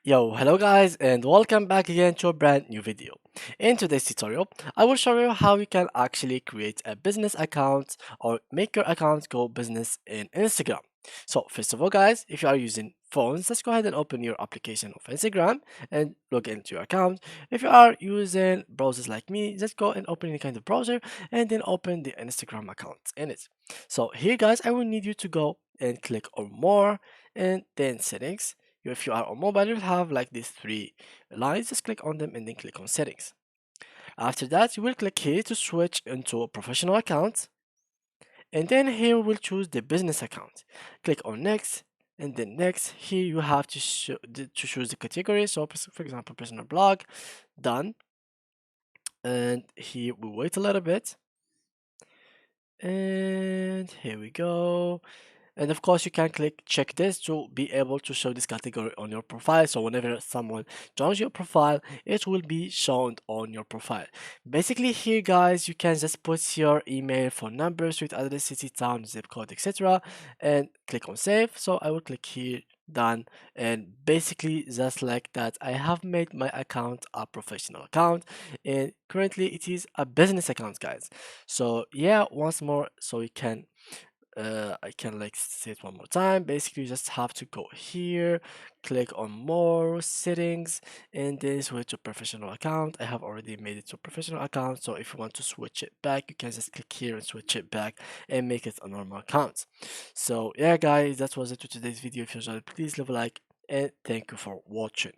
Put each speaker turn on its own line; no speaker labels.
Yo, hello guys, and welcome back again to a brand new video. In today's tutorial, I will show you how you can actually create a business account or make your account go business in Instagram. So first of all guys, if you are using phones, let's go ahead and open your application of Instagram and log into your account. If you are using browsers like me, just go and open any kind of browser and then open the Instagram account in it. So here guys, I will need you to go and click on more and then settings. If you are on mobile, you'll have like these three lines. Just click on them and then click on settings. After that, you will click here to switch into a professional account. And then here we'll choose the business account. Click on next and then next. Here you have to choose the category. So for example, personal blog, done. And here we wait a little bit. And here we go. And of course, you can click check this to be able to show this category on your profile. So whenever someone joins your profile, it will be shown on your profile. Basically, here, guys, you can just put your email, phone number, street address, city, town, zip code, etc. and click on save. So I will click here, done. And basically, just like that, I have made my account a professional account. And currently, it is a business account, guys. So yeah, once more, so you can I can like say it one more time. Basically, you just have to go here, click on more settings, and then switch to professional account. I have already made it to professional account, so if you want to switch it back, you can just click here and switch it back and make it a normal account. So yeah, guys, that was it to today's video. If you enjoyed, please leave a like and thank you for watching.